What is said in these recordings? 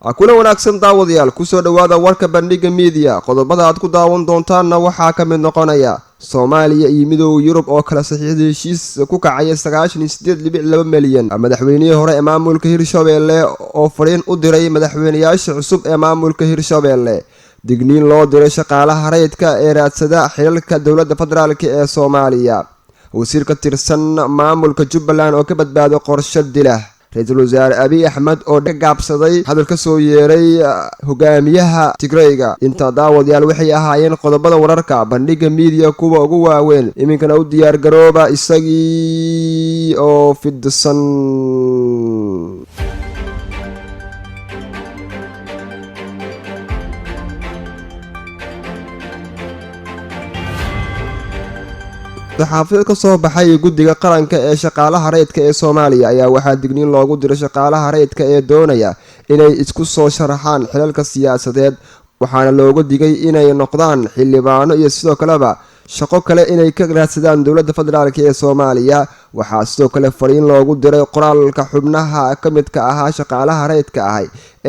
kuna wanaagsan daawadayaal kusoo dhawaada warka bandhiga media qodobada aad ku daawan doontaanna waxaa ka mid noqonaya Soomaaliya iyo midowga Yurub oo kala saxiixday heshiis ku kacaya 98.2 milyan madaxweynihii hore ee maamulka Hirshabelle oo fariin u diray madaxweynayaasha cusub ee maamulka Hirshabelle digniin loo diray shaqaalaha rayidka ee raadsada xilalka dawladda federaalka ee Soomaaliya wasiir ka tirsan maamulka Jubbaland oo ka badbaaday qorshe dilah ra'iisul wasaare Abyi Axmad oo gaabsaday hadal ka soo yeeray hogaamiyaha Tigrayga inta daawadayaal waxay ahaayeen qodobada wararka bandhiga media kuwa ugu waaweyn iminkana u diyaar garooba isagii oo fidsan saxaafada ka soo baxay guddiga qaranka ee shaqaalaha rayidka ee Soomaaliya ayaa waxaa digniin loogu diray shaqaalaha rayidka ee doonaya inay isku soo sharaxaan xilalka siyaasadeed waxaana loogu digay inay noqdaan xildhibaano iyo sidoo kaleba shaqo kale inay ka raadsadaan dawladda federaalka ee Soomaaliya waxaa sidoo kale fariin loogu diray qoraalka xubnaha ka midka ahaa shaqaalaha rayidka ah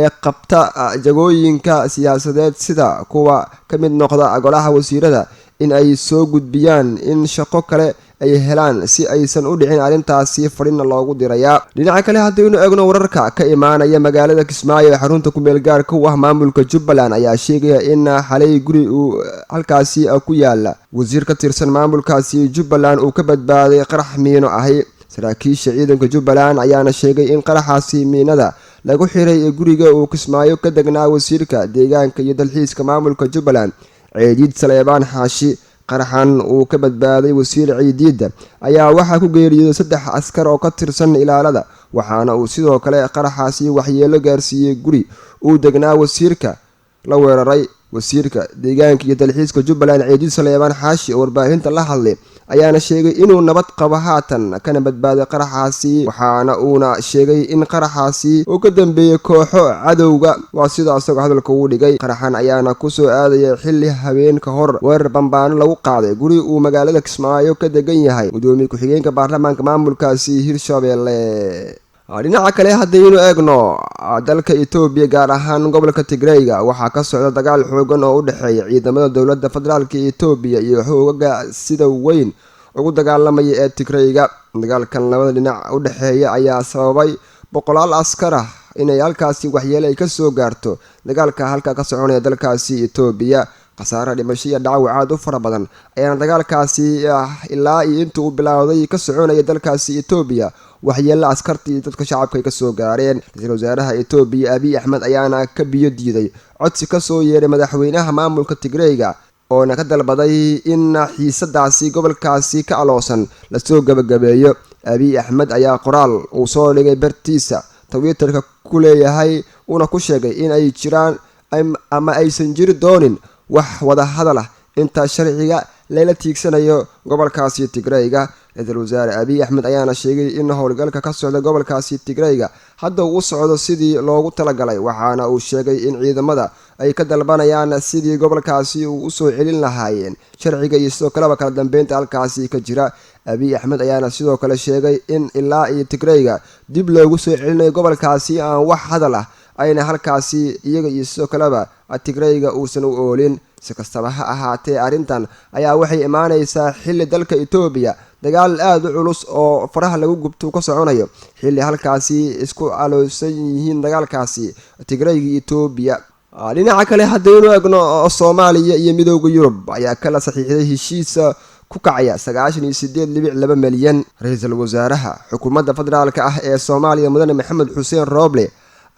ee qabta jagooyinka siyaasadeed sida kuwa ka mid noqda golaha wasiirada in ay soo gudbiyaan in shaqo kale ay helaan si aysan u dhicin arintaasi fariina loogu dirayaa dhinaca kale haddii eegno wararka ka imaanaya magaalada Kismaayo ee xarunta ku meel gaarka u ah maamulka Jubbaland ayaa sheegaya in xalay guri uu halkaasi ku yaala wasiir ka tirsan maamulkaasi Jubbaland uu ka badbaaday qarax miino ahi saraakiisha ciidanka Jubbaland ayaana sheegay in qaraxaasi miinada lagu xiray guriga uu Kismaayo ka degnaa wasiirka deegaanka iyo dalxiiska maamulka Jubbaland ciidid Saleebaan Xaashi qaraxan uu ka badbaaday wasiir ciidid ayaa waxa ku geeriyooday 3 askar oo ka tirsan ilaalada waxaana uu sidoo kale qaraxaasi waxyeelo gaarsiiyay guri uu degnaa wasiirka la weeraray wasiirka deegaanka iyo dalxiiska Jubbaland ciidid Saleebaan Xaashi oo warbaahinta la hadlay ayaana sheegay inuu nabad qabo haatan kana badbaaday qaraxaasi waxaana uuna sheegay in qaraxaasi uu ka dambeeyay kooxo cadowga waa sida asagoo hadalka uu dhigay qaraxan ayaana ku soo aadayay xilli habeen ka hor weerar bambaano lagu qaaday guri uu magaalada Kismaayo ka degan yahay gudoomiye ku-xigeenka baarlamaanka maamulkaasi Hirshabelle dhinaca kale haddaynu eegno dalka Itoobiya gaar ahaan gobolka Tigrayga waxaa ka socda dagaal xoogan oo u dhaxeeya ciidamada dawladda federaalka Itoobiya iyo xoogagga sida weyn ugu dagaalamaya ee Tigrayga dagaalkan labada dhinac u dhaxeeya ayaa sababay 100 askar inay halkaasi waxyeelo ay ka soo gaarto dagaalka halka ka soconaya dalkaasi Itoobiya qasaare dhimasho iyo dhaawac aad u fara badan ayaana dagaalkaasi ilaa intuu bilowday ka soconaya dalkaasi Itoobiya waxyeelo askartii dadka shacabka ay ka soo gaareen ra'iisul wasaaraha Itoobiya Abyi Axmad ayaana ka biyo diiday codsi ka soo yeeray madaxweynaha maamulka Tigrayga oo ka dalbaday in xiisadaasi gobolkaasi ka aloosan la soo gabagabeeyo Abyi Axmad ayaa qoraal uu soo dhigay bartiisa Twitterka ku leeyahay una ku sheegay in ay jiraan ama aysan jiri doonin wax wada hadal inta sharciga leela tiigsanayo gobolkaasi Tigrayga ra'iisul wasaare Abyi Axmad ayaana sheegay in howlgalka ka socda gobolkaasi Tigrayga hadda uu socdo sidii loogu talagalay waxaana uu sheegay in ciidamada ay ka dalbanayaan sidii gobolkaasi uu u soo celin lahaayeen sharciga iyo sidoo kale kala dambeynta halkaasi ka jira Abyi Axmad ayaana sidoo kale sheegay in ilaa iyo Tigrayga dib loogu soo celinayo gobolkaasi aan wax hadal ayna halkaasi iyaga iyo sidoo kaleba Tigrayga uusan u oolin si kastaba ha ahaatee arintan ayaa waxay imaanaysaa xilli dalka Itoobiya dagaal aad u culus oo faraha lagu gubto ka soconayo xilli halkaasi isku aloosan yihiin dagaalkaasi Tigrayga Itoobiya dhinaca kale haddaynu eegno Soomaaliya iyo midowga Yurub ayaa kala saxiixday heshiis ku kacaya 98.2 milyan ra'iisul wasaaraha xukuumadda federaalka ah ee Soomaaliya mudane Maxamed Xuseen Roble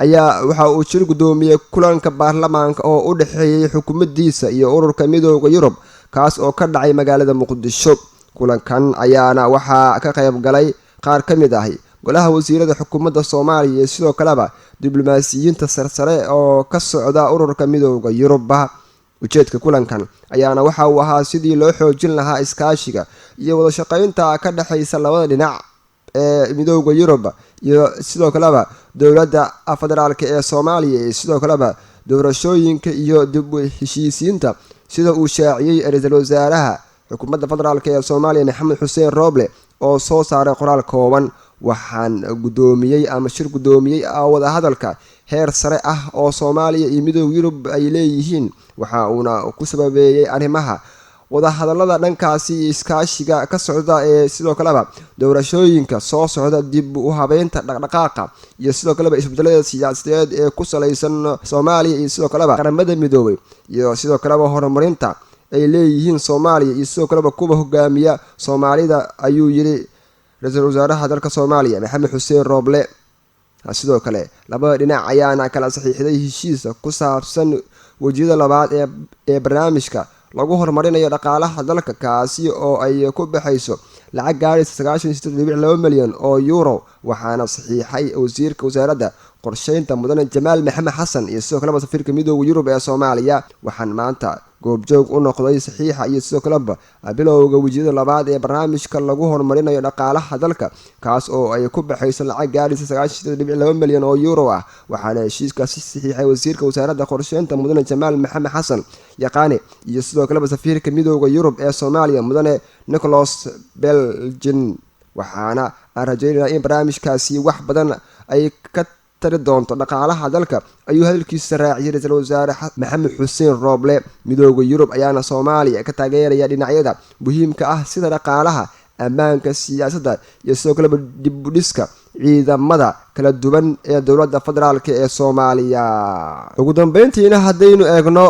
ayaa waxa uu jir gudoomiyay kulanka baarlamaanka oo u dhaxeeyay xukuumaddiisa iyo ururka midowga Yurub kaas oo ka dhacay magaalada Muqdisho kulankan ayaana waxaa ka qayb galay qaar ka mid ah golaha wasiirada xukuumadda Soomaaliya iyo sidoo kaleba diblomaasiyiinta sarsare oo ka socda ururka midowga Yurub ujeedka kulankan ayaana waxa uu ahaa sidii loo xoojin lahaa iskaashiga iyo wada shaqaynta ka dhaxaysa labada dhinac ee midowga Yurub iyo sidoo kaleba dawladda federaalka ee Soomaaliya iyo sidoo kaleba doorashooyinka iyo dib u heshiisiinta sida uu shaaciyay ra'iisul wasaaraha xukuumadda federaalka ee Soomaaliya Maxamed Xuseen Roble oo soo saaray qoraal kooban waxaan gudoomiyay ama shir gudoomiyay wada hadalka heer sare ah oo Soomaaliya iyo midowga Yurub ay leeyihiin waxa uuna ku sababeeyay arrimaha wada hadallada dhankaasi iskaashiga ka socda ee sidoo kale doorashooyinka soo socda dib u habeynta dhaqdhaqaaqa iyo sidoo kale isbedelada siyaasadeed ee ku saleysan Soomaaliya iyo sidoo kale qaramada midoobay iyo sidoo kale horumarinta ay leeyihiin Soomaaliya iyo sidoo kale kuwa hogaamiya Soomaalida ayuu yiri ra'iisul wasaaraha dalka Soomaaliya Maxamed Xuseen Rooble. sidoo kale labada dhinac ayaana kala saxiixday heshiis ku saabsan wajiyada labaad ee barnaamijka lagu horumarinayo dhaqaalaha dalka kaasi oo ay ku baxayso lacag gaaraysa 98.2 milyan oo euro waxaana saxiixay wasiirka wasaaradda qorsheynta mudane Jamaal Maxamed Xasan iyo sidoo kale safiirka midowga Yurub ee Soomaaliya. waxaan maanta goobjoog u noqday saxiixa iyo sidoo kale bilowga wajiyada labaad ee barnaamijka lagu horumarinayo dhaqaalaha dalka kaas oo ay ku baxayso lacag gaaraysa 98.2 milyan oo euro ah waxaana heshiiskaasi saxiixay wasiirka wasaaradda qorsheynta mudane Jamaal Maxamed Xasan yaqaani iyo sidoo kale safiirka midowga Yurub ee Soomaaliya mudane Nicholas Belgin. waxaana aan rajaynayaa in barnaamijkaasi wax badan ay ka tari doonto dhaqaalaha dalka ayuu hadalkiisa raaciyay ra'iisul wasaare Maxamed Xuseen Rooble. midowga Yurub ayaana Soomaaliya ka taageeraya dhinacyada muhiimka ah sida dhaqaalaha, ammaanka, siyaasadda iyo sidoo kale dib u dhiska ciidamada kala duwan ee dowladda federaalka ee Soomaaliya. ugu dambeyntiina haddaynu eegno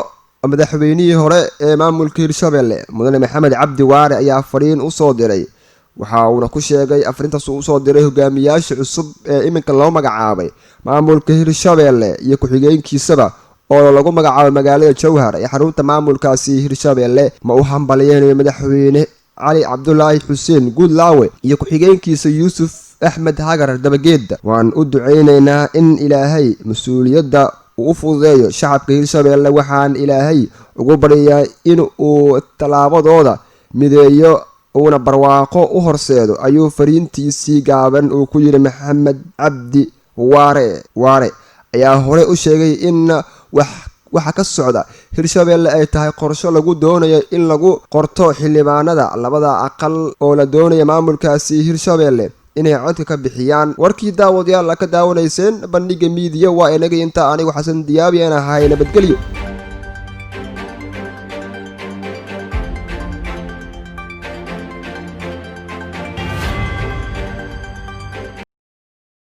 madaxweynihii hore ee maamulka Hirshabelle mudane Maxamed Cabdi Waare ayaa fariin u soo diray waxa uuna ku sheegay afarintaas uu soo diray hogaamiyaasha cusub ee iminka loo magacaabay maamulka Hirshabelle iyo ku-xigeenkiisaba oo lagu magacaabay magaalada Jowhar ee xarunta maamulkaasi Hirshabelle. ma u hambalyeeyay madaxweyne Cali Cabdullaahi Xuseen Guudlaawe iyo ku-xigeenkiisa Yuusuf Axmed Hagar Dabageed. waan u duceynaynaa in Ilaahay mas'uuliyadda uu fududeeyo shacabka Hirshabelle waxaan Ilaahay ugu baryaa in uu talaabadooda mideeyo uuna barwaaqo u horseedo ayuu fariintiisii gaaban uu ku yiri Maxamed Cabdi Waare ayaa hore u sheegay in waxa ka socda Hirshabelle ay tahay qorshe lagu doonayo in lagu qorto xildhibaanada labada aqal oo la doonayo maamulkaasi Hirshabelle inay codka ka bixiyaan. warkii daawadayaal ka daawanayseen bandhiga media waa inaga inta anigu Xasan Diyaabi aan ahay nabadgelyo.